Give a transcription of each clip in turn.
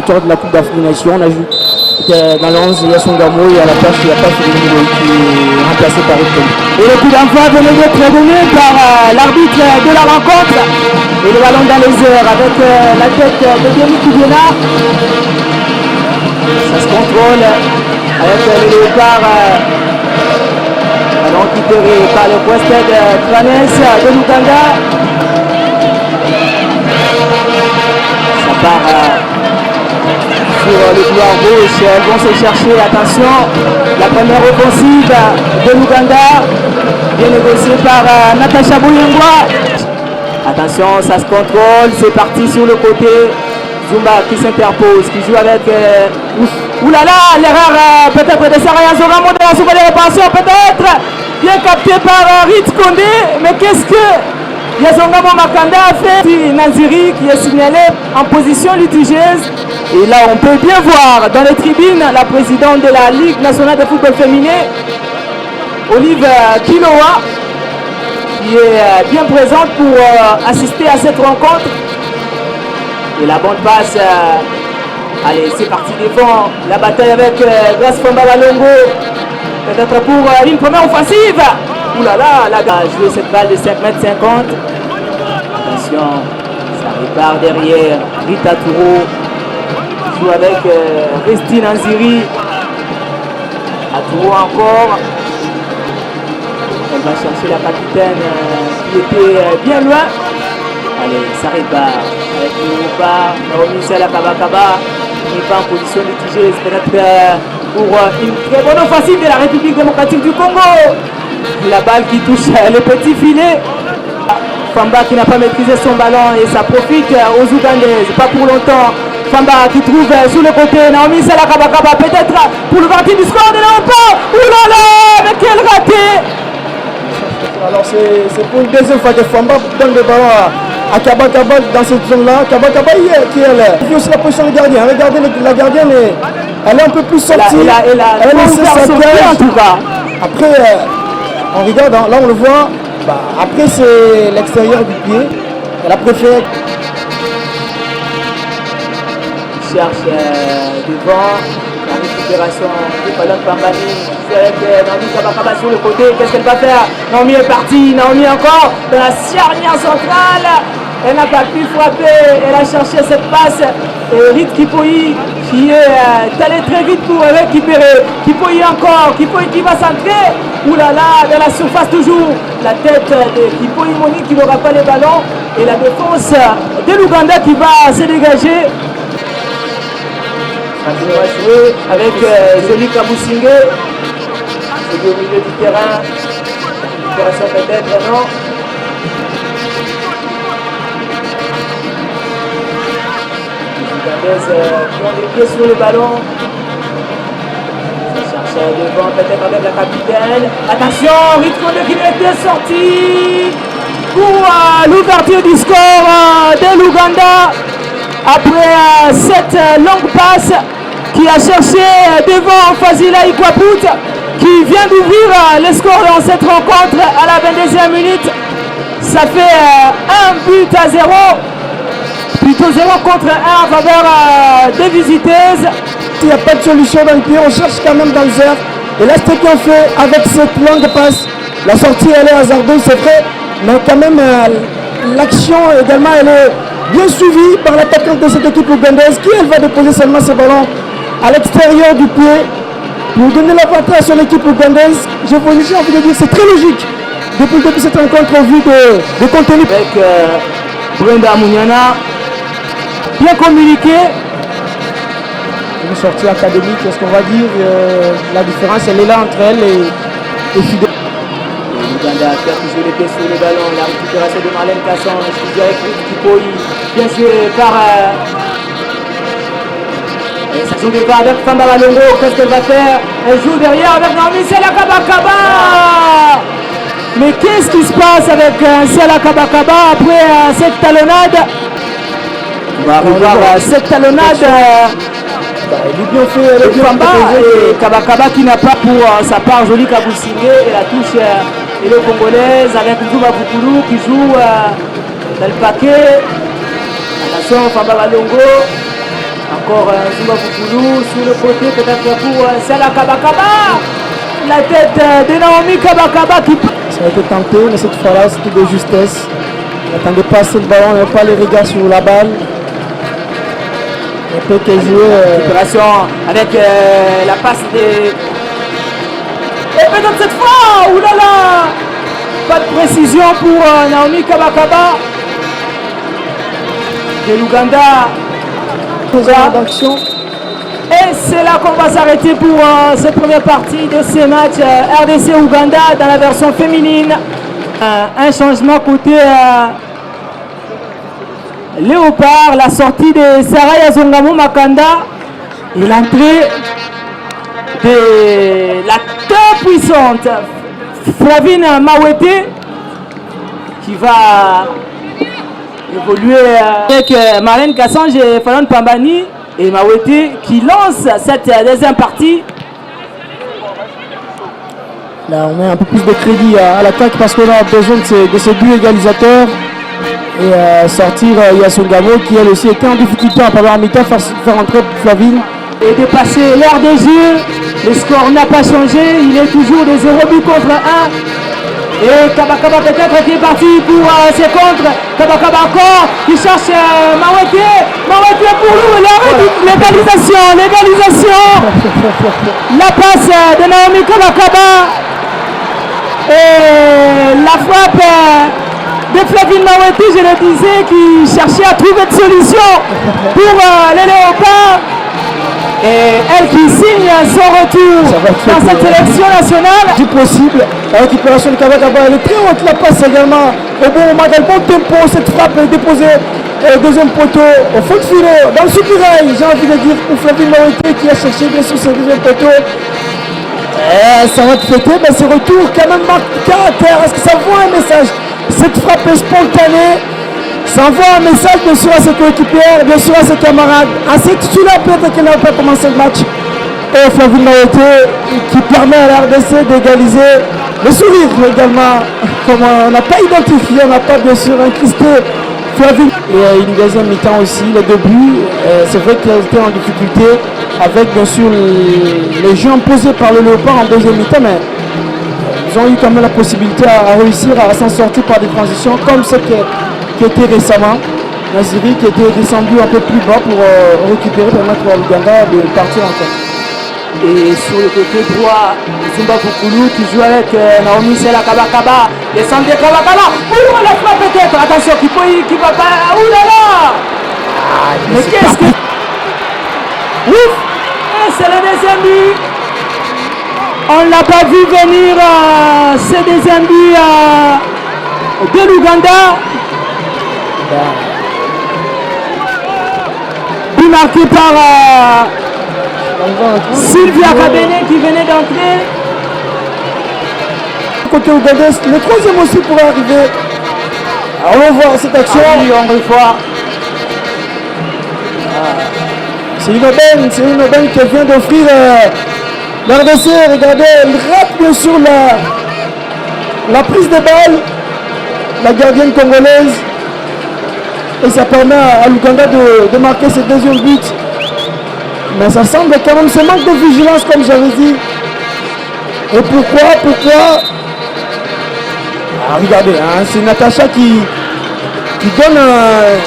victoire de la Coupe d'Afrique des Nations. On a vu que dans le 11, il y a Songamo et à la place, il n'y a pas Philippe qui est remplacé par Epton. Et le coup d'envoi venait d'être donné par l'arbitre de la rencontre. Et le ballon dans les airs avec la tête de Denis Koubiena. Ça se contrôle avec le léopard. Ballon récupéré par le Quested Tranes de l'Ouganda. Ça part sur le couloir gauche. Elles vont se chercher. Attention, la première offensive de l'Ouganda, bien négociée par Natacha Bouyengwa. Attention, ça se contrôle. C'est parti sur le côté. Zumba qui s'interpose, qui joue avec... oulala, l'erreur peut-être de Saraya Zoramo de la seconde réparation, peut-être bien capté par Ritz Kondé. Mais qu'est-ce que Yazongamo Makanda a fait? Naziri qui est signalé en position litigieuse. Et là, on peut bien voir dans les tribunes la présidente de la Ligue nationale de football féminin, Olive Kilowa, qui est bien présente pour assister à cette rencontre. Et la bonne passe, allez, c'est parti devant la bataille avec Grace Famba Balongo, peut-être pour une première offensive. Oulala, la gars a joué cette balle de 5,50 m. Attention, ça repart derrière Rita Touro, qui joue avec Restine Anziri. Touro encore. Elle va chercher la capitaine qui était bien loin. Allez, ça repart avec le repart. Naomi Sela Kabakaba n'est pas en position litigieuse, peut-être pour une très bonne offensive de la République démocratique du Congo. La balle qui touche le petit filet. Famba qui n'a pas maîtrisé son ballon et ça profite aux Ougandaises. Pas pour longtemps. Famba qui trouve sur le côté. Naomi Sela Kabakaba peut-être pour l'ouverture du score de Léopard. Oulala, mais quel raté! Alors c'est pour une deuxième fois que Famba donne le ballon à Kabakaba dans cette zone-là. Kabakaba qui est là. Il y a aussi la position du gardien. Regardez, la gardienne, elle est un peu plus sortie. Elle a laissé sa tête en tout cas. Après, on regarde, là on le voit. Bah, après c'est l'extérieur du pied. Elle a préféré. Cherche devant. La récupération du ballon de Pambani. C'est avec Naomi Kabakaba sur le côté. Qu'est-ce qu'elle va faire? Naomi est partie. Naomi encore dans la charnière centrale. Elle n'a pas pu frapper. Elle a cherché cette passe. Et Rit Kipoyi qui est allé très vite pour récupérer. Kipoyi encore. Kipoyi qui va centrer. Oulala, dans la surface toujours. La tête de Kipoyi Moni qui n'aura pas les ballons. Et la défense de l'Ouganda qui va se dégager. On va jouer avec Jolie Kabousingue. C'est au milieu du terrain. Récupération peut-être, non? Les Ougandaises qui ont les pieds sur le ballon. Ça cherche devant peut-être avec la capitaine. Attention, Ritkonde qui était sorti pour l'ouverture du score de l'Ouganda. Après cette longue passe qui a cherché devant Fazila Ikwaput qui vient d'ouvrir le score dans cette rencontre à la 22e minute. Ça fait 1 but à 0. Plutôt 0 contre 1 en faveur des visiteuses. Il n'y a pas de solution dans le pied, on cherche quand même dans le zère. Et là, ce qu'on fait avec cette longue passe, la sortie elle est hasardeuse, c'est vrai, mais quand même l'action également elle est bien suivie par l'attaquante de cette équipe ougandaise qui elle va déposer seulement ses ballons à l'extérieur du pied pour donner l'avantage à son équipe ougandaise. J'ai envie de dire c'est très logique depuis le début de cette rencontre au vu de contenu. Avec Brenda Mouniana, bien communiqué. Une sortie académique, est-ce qu'on va dire la différence elle est là entre elle et Fidel. L'Ouganda qui a toujours les pieds sur le ballon, la récupération de Marlène Casson, qui joue avec Kipoyi, bien joué par... ça joue devant avec Famba Balongo, qu'est-ce qu'elle va faire? Elle joue derrière avec Naomi Sela Kabakaba. Mais qu'est-ce qui se passe avec Sela Kabakaba après cette talonnade? On va revoir cette talonnade. Elle est bien fait, elle est bien Famba et Kabakaba qui n'a pas pour sa part Jolie Kabousingue et la touche et le congolaise avec Zuma Boukoulou qui joue dans le paquet. Attention, Famba Balongo. Encore Zumba Fukulu sur le côté, peut-être pour Sela Kabakaba. La tête de Naomi Kabakaba qui... Ça a été tenté, mais cette fois-là, c'était de justesse. Il n'attendait pas assez le ballon, il n'avait pas les regards sur la balle. Il peut que jouer. Récupération avec la passe de... Et peut-être cette fois, oulala, pas de précision pour Naomi Kabakaba. De l'Ouganda. D'action. Et c'est là qu'on va s'arrêter pour cette première partie de ce match RDC-Ouganda dans la version féminine. Un changement côté Léopard, la sortie de Sarah Zongamou Makanda et l'entrée de la très puissante Flavine Mawete qui va évoluer avec Marlène Kassange et Fallon Pambani et Mawete qui lance cette deuxième partie. Là, on met un peu plus de crédit à l'attaque parce qu'on a besoin de ces buts égalisateurs et sortir Yassongamo qui elle aussi était en difficulté en première mi-temps, faire entrer Flavine. Et dépasser l'heure de jeu, le score n'a pas changé, il est toujours de 0 but contre 1. Et Kabakaba peut-être qui est parti pour ses contres. Kabakaba encore qui cherche Mawete. Mawete pour nous, l'égalisation. La passe de Naomi Kabakaba. Et la frappe de Flavine Mawete, je le disais, qui cherchait à trouver une solution pour les Léopards. Et elle qui signe son retour dans cette sélection nationale. Du possible, la récupération de Kabakaba, elle est très haute, la passe également au bon moment, dans le bon tempo, cette frappe est déposée au deuxième poteau, au fond de filet, dans le soupirail, j'ai envie de dire, pour Flavine Mawete qui a cherché bien sûr ce deuxième poteau. Et ça va te fêter, mais ce retour quand même marque caractère, est-ce que ça voit un message? Cette frappe est spontanée. Ça envoie un message bien sûr à ses coéquipiers, bien sûr à ses camarades, à ces titulaires peut-être qui n'ont pas commencé le match. Et Flavine Mawete qui permet à la RDC d'égaliser. Le sourire également, comme on n'a pas identifié, on n'a pas bien sûr incrusté Flavine. Et une deuxième mi-temps aussi, le début, c'est vrai qu'ils étaient en difficulté avec bien sûr les jeux imposés par le Léopard en deuxième mi-temps, mais ils ont eu quand même la possibilité à réussir à s'en sortir par des transitions comme ce qui était récemment, Naziri qui était descendu un peu plus bas pour récupérer, permettre à l'Ouganda de partir encore. Et sur le côté droit, Zumba Fukulu qui joue avec Naomi Sela Kabakaba, descend de Kabakaba, ouh la frappe peut-être, attention qui va pas, ouh là là. Mais qu'est-ce que... Ouf. Et c'est le deuxième but. On ne l'a pas vu venir, ce deuxième but de l'Ouganda. But marqué par Sylvia Kabene qui venait d'entrer. Côté ougandais, le troisième aussi pourrait arriver. Alors on va voir cette action. Ah oui, on revoit. C'est une aubaine qui vient d'offrir l'RDC. Regardez, elle rate bien sûr la prise de balle, la gardienne congolaise. Et ça permet à l'Ouganda de marquer ce deuxième but. Mais ça semble quand même ce manque de vigilance comme j'avais dit. Et pourquoi regardez, hein, c'est Natacha qui donne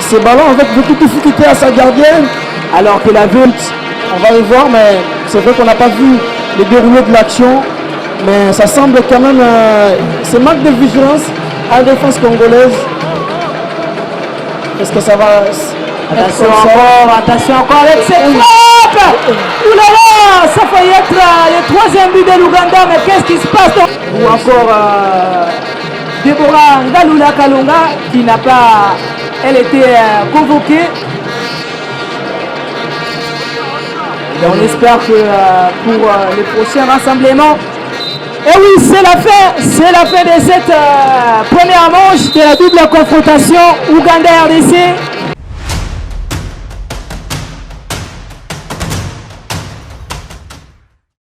ses ballons avec beaucoup de difficulté à sa gardienne. Alors que la but, on va le voir, mais c'est vrai qu'on n'a pas vu le déroulé de l'action. Mais ça semble quand même ce manque de vigilance à la défense congolaise. Est-ce que ça va... Attention encore avec cette frappe. Oulala, ça faillit être le troisième but de l'Ouganda, mais qu'est-ce qui se passe donc? Ou encore Deborah Ngalula Kalonga qui n'a pas... Elle était convoquée. Et on espère que pour les prochains rassemblements... Et oui, c'est la fin de cette première manche de la double confrontation Ouganda-RDC.